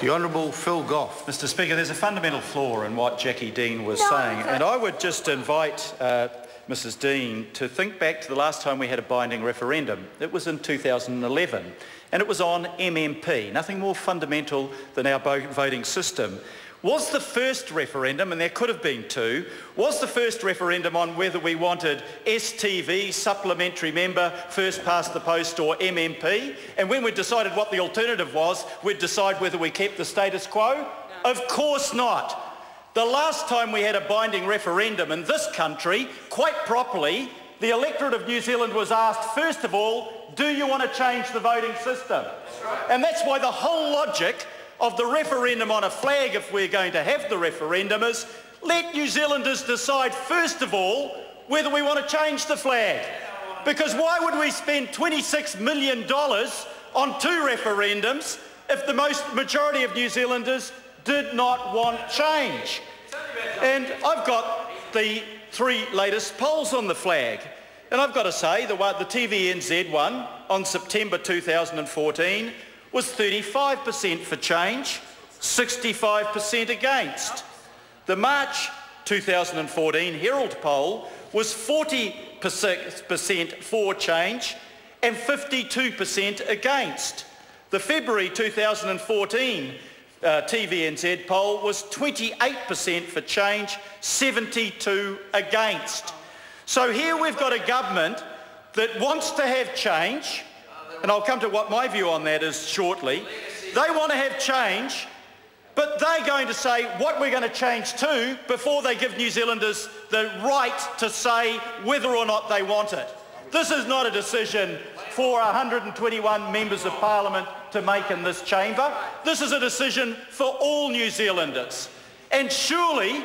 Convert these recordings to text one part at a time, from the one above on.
The Honourable Phil Goff. Mr Speaker, there's a fundamental flaw in what Jackie Dean was saying, and I would just invite Mrs Dean to think back to the last time we had a binding referendum. It was in 2011, and it was on MMP, nothing more fundamental than our voting system. Was the first referendum, and there could have been two, was the first referendum on whether we wanted STV, supplementary member, first past the post, or MMP? And when we decided what the alternative was, we'd decide whether we kept the status quo? No. Of course not. The last time we had a binding referendum in this country, quite properly, the electorate of New Zealand was asked, first of all, do you want to change the voting system? That's right. And that's why the whole logic of the referendum on a flag, if we're going to have the referendum, is let New Zealanders decide first of all whether we want to change the flag. Because why would we spend $26 million on two referendums if the majority of New Zealanders did not want change? And I've got the three latest polls on the flag, and I've got to say the TVNZ one on September 2014 was 35% for change, 65% against. The March 2014 Herald poll was 40% for change and 52% against. The February 2014 TVNZ poll was 28% for change, 72% against. So here we've got a government that wants to have change, and I'll come to what my view on that is shortly. They want to have change, but they're going to say what we're going to change to before they give New Zealanders the right to say whether or not they want it. This is not a decision for 121 members of Parliament to make in this chamber. This is a decision for all New Zealanders. And surely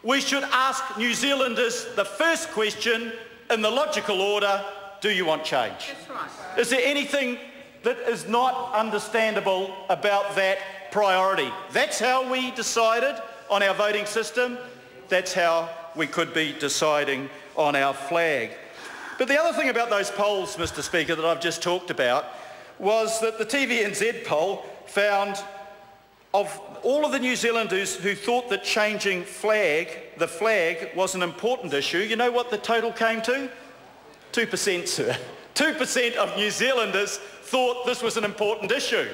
we should ask New Zealanders the first question in the logical order: do you want change? That's right. Is there anything that is not understandable about that priority? That's how we decided on our voting system. That's how we could be deciding on our flag. But the other thing about those polls, Mr Speaker, that I've just talked about was that the TVNZ poll found of all of the New Zealanders who thought that changing the flag was an important issue, you know what the total came to? 2%, sir. 2% of New Zealanders thought this was an important issue.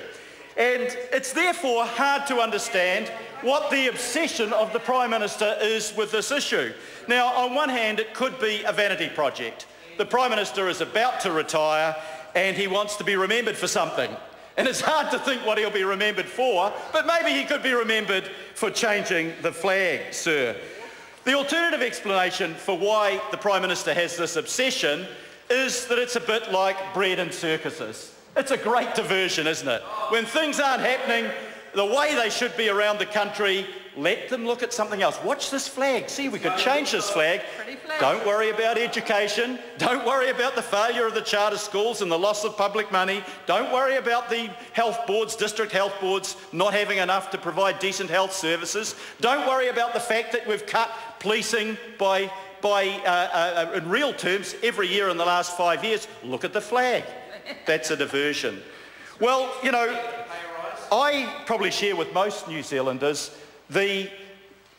And it's therefore hard to understand what the obsession of the Prime Minister is with this issue. Now, on one hand, it could be a vanity project. The Prime Minister is about to retire and he wants to be remembered for something. And it's hard to think what he'll be remembered for, but maybe he could be remembered for changing the flag, sir. The alternative explanation for why the Prime Minister has this obsession is that it's a bit like bread and circuses. It's a great diversion, isn't it? When things aren't happening the way they should be around the country, let them look at something else. Watch this flag. See, we could change this flag. Don't worry about education. Don't worry about the failure of the charter schools and the loss of public money. Don't worry about the health boards, district health boards, not having enough to provide decent health services. Don't worry about the fact that we've cut policing by in real terms every year in the last 5 years. Look at the flag. That's a diversion. Well, you know, I probably share with most New Zealanders the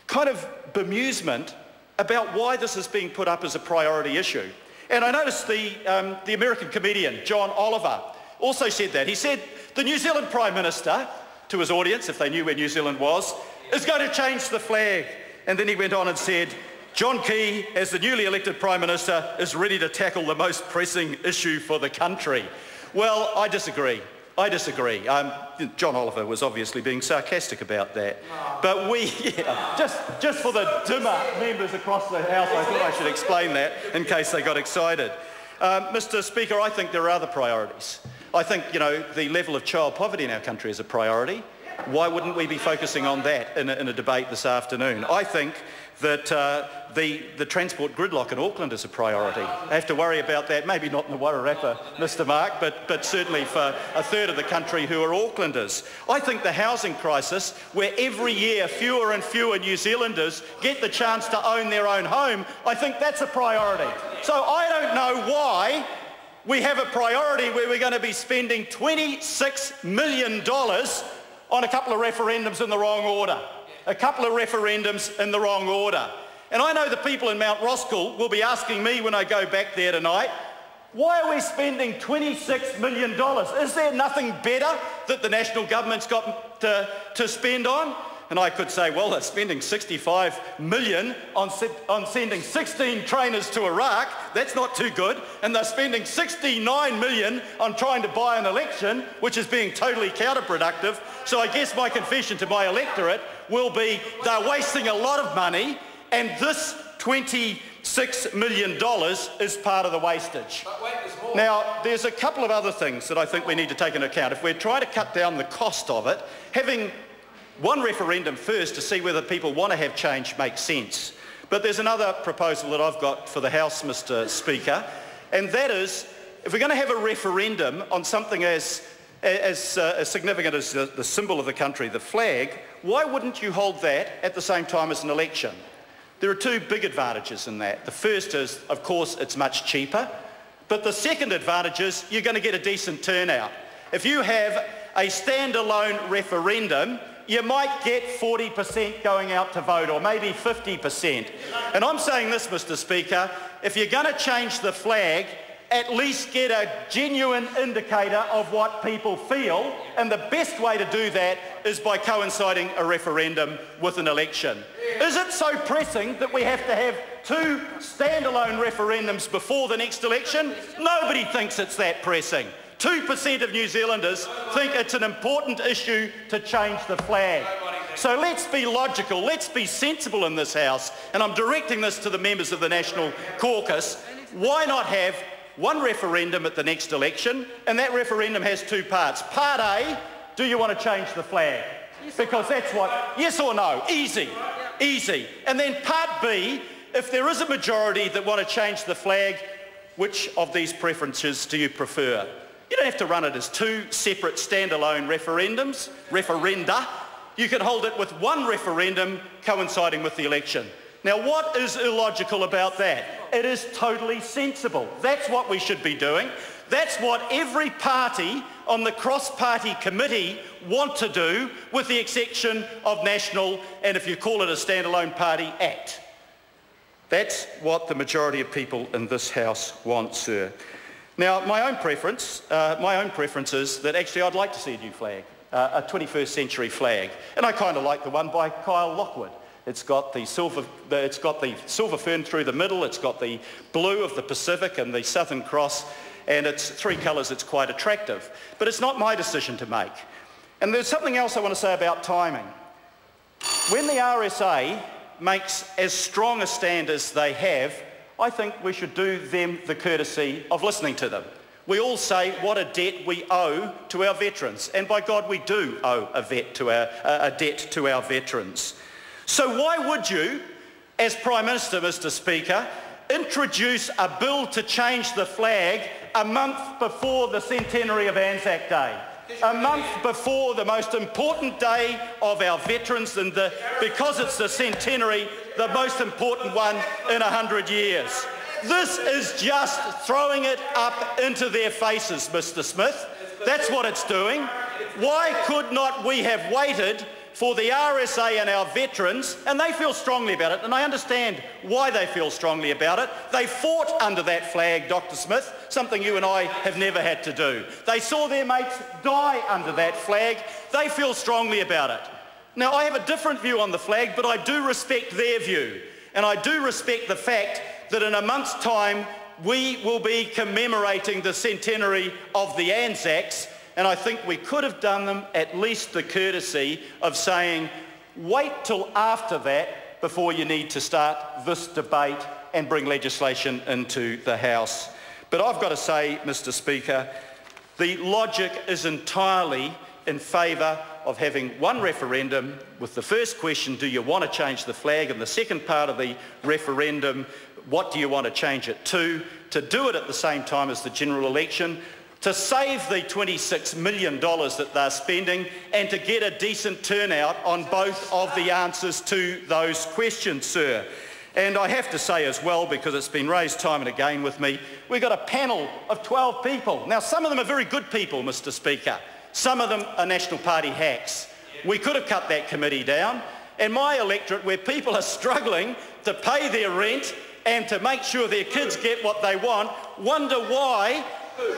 kind of bemusement about why this is being put up as a priority issue. And I noticed the American comedian John Oliver also said that. He said the New Zealand Prime Minister, to his audience, if they knew where New Zealand was, is going to change the flag. And then he went on and said, John Key, as the newly elected Prime Minister, is ready to tackle the most pressing issue for the country. Well, I disagree. I disagree. John Oliver was obviously being sarcastic about that. But just for the dimmer members across the House, I thought I should explain that in case they got excited. Mr Speaker, I think there are other priorities. I think, you know, the level of child poverty in our country is a priority. Why wouldn't we be focusing on that in a debate this afternoon? I think that the transport gridlock in Auckland is a priority. I have to worry about that, maybe not in the Wairarapa, Mr Mark, but certainly for a third of the country who are Aucklanders. I think the housing crisis, where every year fewer and fewer New Zealanders get the chance to own their own home, I think that's a priority. So I don't know why we have a priority where we're going to be spending $26 million on a couple of referendums in the wrong order. A couple of referendums in the wrong order. And I know the people in Mount Roskill will be asking me when I go back there tonight, why are we spending $26 million? Is there nothing better that the national government's got to spend on? And I could say, well, they're spending $65 million on sending 16 trainers to Iraq. That's not too good. And they're spending $69 million on trying to buy an election, which is being totally counterproductive. So I guess my confession to my electorate will be they're wasting a lot of money, and this $26 million is part of the wastage. Now, there's a couple of other things that I think we need to take into account. If we're trying to cut down the cost of it, having one referendum first to see whether people want to have change makes sense. But there's another proposal that I've got for the House, Mr. Speaker, and that is, if we're going to have a referendum on something as significant as the symbol of the country, the flag, why wouldn't you hold that at the same time as an election? There are two big advantages in that. The first is, of course, it's much cheaper, but the second advantage is you're going to get a decent turnout. If you have a standalone referendum, you might get 40% going out to vote, or maybe 50%. And I'm saying this, Mr. Speaker, if you're going to change the flag, at least get a genuine indicator of what people feel, and the best way to do that is by coinciding a referendum with an election. Is it so pressing that we have to have two standalone referendums before the next election? Nobody thinks it's that pressing. 2% of New Zealanders think it's an important issue to change the flag. So let's be logical, let's be sensible in this House, and I'm directing this to the members of the National Caucus. Why not have one referendum at the next election, and that referendum has two parts. Part A, do you want to change the flag? Because that's what, yes or no, easy, easy. And then part B, if there is a majority that want to change the flag, which of these preferences do you prefer? You don't have to run it as two separate standalone referenda. You can hold it with one referendum coinciding with the election. Now, what is illogical about that? It is totally sensible. That's what we should be doing. That's what every party on the cross-party committee want to do, with the exception of National, and if you call it a standalone party, ACT. That's what the majority of people in this House want, sir. Now, my own preference is that actually I'd like to see a new flag, a 21st century flag, and I kind of like the one by Kyle Lockwood. It's got the silver fern through the middle, it's got the blue of the Pacific and the Southern Cross, and it's three colours. It's quite attractive. But it's not my decision to make. And there's something else I want to say about timing. When the RSA makes as strong a stand as they have, I think we should do them the courtesy of listening to them. We all say what a debt we owe to our veterans, and by God we do owe a debt to our veterans. So why would you, as Prime Minister, Mr. Speaker, introduce a bill to change the flag a month before the centenary of Anzac Day? A month before the most important day of our veterans, and because it's the centenary, the most important one in 100 years. This is just throwing it up into their faces, Mr. Smith. That's what it's doing. Why could not we have waited for the RSA and our veterans, and they feel strongly about it, and I understand why they feel strongly about it. They fought under that flag, Dr. Smith, something you and I have never had to do. They saw their mates die under that flag. They feel strongly about it. Now, I have a different view on the flag, but I do respect their view, and I do respect the fact that in a month's time we will be commemorating the centenary of the Anzacs. And I think we could have done them at least the courtesy of saying, wait till after that before you need to start this debate and bring legislation into the House. But I've got to say, Mr. Speaker, the logic is entirely in favour of having one referendum with the first question, do you want to change the flag? And the second part of the referendum, what do you want to change it to do it at the same time as the general election, to save the $26 million that they're spending, and to get a decent turnout on both of the answers to those questions, sir. And I have to say as well, because it's been raised time and again with me, we've got a panel of 12 people. Now, some of them are very good people, Mr. Speaker. Some of them are National Party hacks. we could have cut that committee down. And my electorate, where people are struggling to pay their rent and to make sure their kids get what they want, wonder why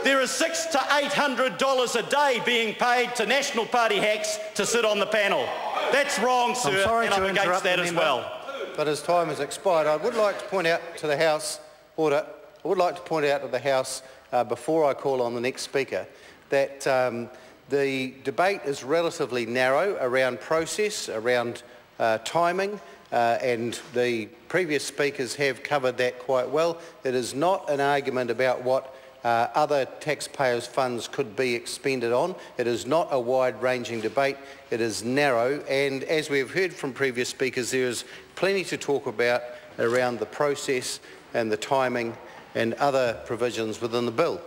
there is $600 to $800 a day being paid to National Party hacks to sit on the panel. That's wrong, sir, and I'm against that as well. But his time has expired. I would like to point out to the House, I would like to point out to the House before I call on the next speaker that the debate is relatively narrow around process, around timing, and the previous speakers have covered that quite well. It is not an argument about what other taxpayers' funds could be expended on. It is not a wide-ranging debate. It is narrow, and as we have heard from previous speakers, there is plenty to talk about around the process and the timing and other provisions within the bill.